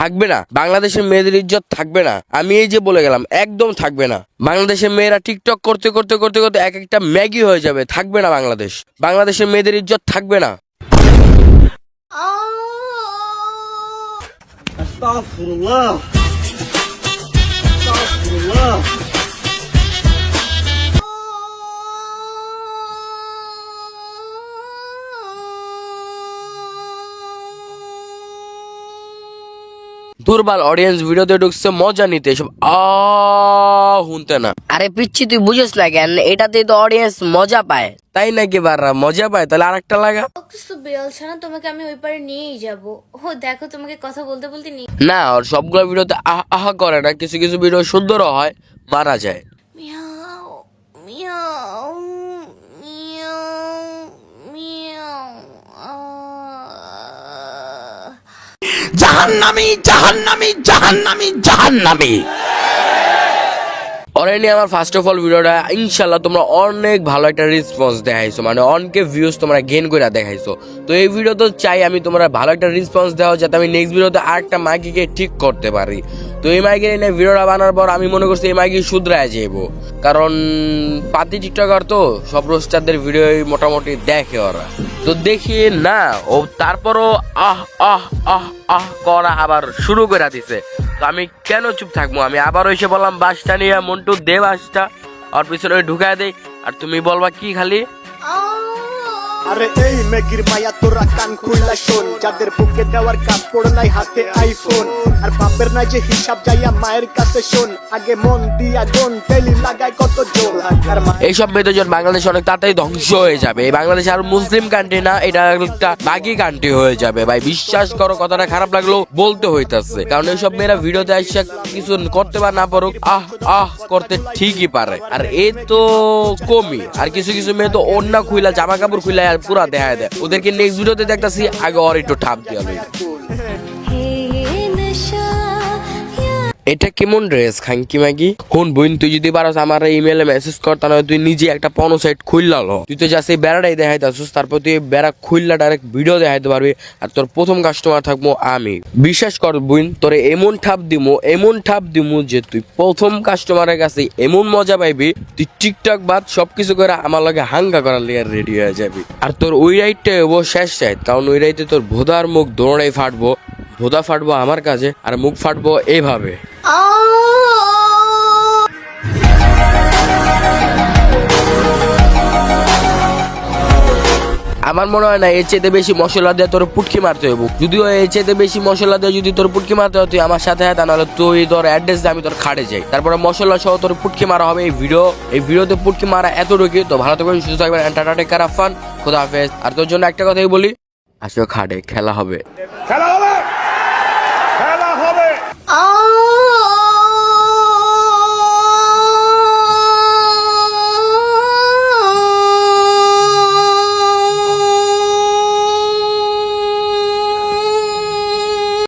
থাকবে না, বাংলাদেশের মেয়েদের ইজ্জত থাকবে না। আমি এই যে বলে গেলাম, একদম থাকবে না। বাংলাদেশের মেয়েরা টিকটক করতে করতে করতে করতে এক একটা ম্যাগি হয়ে যাবে, থাকবে না বাংলাদেশ। বাংলাদেশের মেয়েদের ইজ্জত থাকবে না। আস্তাগফিরুল্লাহ, আস্তাগফিরুল্লাহ। দুর্বল অডিয়েন্স ভিডিওতে ঢুকছে মজা নিতে, এসব শুনতে না। আরে পিচ্ছি তুই বুঝিস না কেন, এটাতে তো অডিয়েন্স মজা পায়। তাই নাকি? বাররা মজা পায়, তাহলে আরেকটা লাগা। কিছু বিড়াল ছানা, তোমাকে আমি ওই পারে নিয়েই যাবো। ও দেখো, তোমাকে কথা বলতে বলতে নিয়ে না, ওর সবগুলো ভিডিওতে আহা করে না, কিছু কিছু ভিডিও সুন্দরও হয়, মারা যায়। মিয়াও মিয়াও মিয়াও মিয়াও। জাহান্নামী, জাহান্নামী, জাহান্নামী, জাহান্নামী। ওরে নিয়ে আমার ফার্স্ট অফ অল ভিডিওটা ইনশাল্লাহ তোমরা অনেক ভালো একটা রেসপন্স দেখাইছো, মানে অনকে ভিউজ তোমরা গেইন করে দেখাইছো। তো এই ভিডিও তো চাই আমি তোমরা ভালো একটা রেসপন্স দেওয়া, যাতে আমি নেক্সট ভিডিওতে আরেকটা মাইকিকে ঠিক করতে পারি। তো এই মাইকে নিয়ে ভিডিওটা বানানোর পর আমি মনে করছি এই মাইকি শুধরায় যাবো, কারণ পাতি টিকটকার তো সব রোস্টারদের ভিডিও মোটামুটি দেখে ওরা। তো দেখি না, ও তারপরও আহ আহ আহ আহ করা আবার শুরু করে দিছে। তো আমি কেন চুপ থাকবো? আমি আবার এসে বললাম বাসটা নিয়ে, মন্টু দে বাসটা, আর পিছনে ঢুকায় দেই, আর তুমি বলবা কি খালি। আরে এই মেগির মায়া তোরা কান খুললা শোন, যাদের বুকে দেওয়ার কাপড় নাই, হাতে আইফোন, আর বাপের নাই যে হিসাব যাইয়া মায়ের কাছে শোন, আগে মন দিয়া গুন তেলি লাগায় কত জোর। আর এইসব মেয়েদের বাংলাদেশ অনেক তাড়াতাড়ি ধ্বংস হয়ে যাবে। এই বাংলাদেশ আর মুসলিম কান্ট্রি না, এটা একটা বাকি কান্ট্রি হয়ে যাবে ভাই। বিশ্বাস করো, কথাটা খারাপ লাগলেও বলতে হইতাছে, কারণ এইসব মেয়েরা ভিডিওতে আসছে কিছু করতে বা না পারুক, আহ আহ করতে ঠিকই পারে। আর এ তো কমই, আর কিছু কিছু মেয়ে তো ওড়না খুইলা জামা কাপড় খুইলা পুরা দেখায় দেয়। ওদেরকে নেক্সট ভিডিওতে দেখতেছি, আগে ওর একটু ঠাপ দিয়ে। এটা কেমন ড্রেস খাঙ্কি মাগি? কোন বোন, তুই যদি পারস আমার ইমেলে মেসেজ কর, তাহলে তুই নিজে একটা পনো সাইট খুললা লো। তুই তো যাস এই বেড়াটাই দেখাইতাছিস, তারপর তুই বেড়া খুললা ডাইরেক্ট ভিডিও দেখাইতে পারবি, আর তোর প্রথম কাস্টমার থাকবো আমি। বিশ্বাস কর বোন, তোরে এমন ঠাপ দিমু যে তুই প্রথম কাস্টমারের কাছে এমন মজা পাইবি, তুই টিকটক বাদ সবকিছু করে আমার লগে হাঙ্গা করার লিগে রেডি হয়ে যাবি। আর তোর ওই রাইটটা হবো শেষ রাইট, কারণ ওই রাইতে তোর ভোদার মুখ দৌড়াই ফাটবো, ভোদা ফাটবো আমার কাছে, আর মুখ ফাটবো এইভাবে। আমার মনে হয় না এর চেয়ে বেশি মশলা দিয়ে তোর পুটকি মারতে হইব। যদিও এর চেয়ে বেশি মশলা দিয়ে যদি তোর পুটকি মারতে হয়, তুই আমার সাথে হয়, তাহলে তুই তোর অ্যাড্রেস দিয়ে আমি তোর খাড়ে যাই, তারপরে মশলা সহ তোর পুটকি মারা হবে। এই ভিডিওতে পুটকি মারা এতটুকু। তো ভালো থাকবেন, সুস্থ থাকবেন, টাটা টেক কেয়ার, ফান, খোদা হাফেজ। আর তোর জন্য একটা কথাই বলি, আসো খাড়ে খেলা হবে।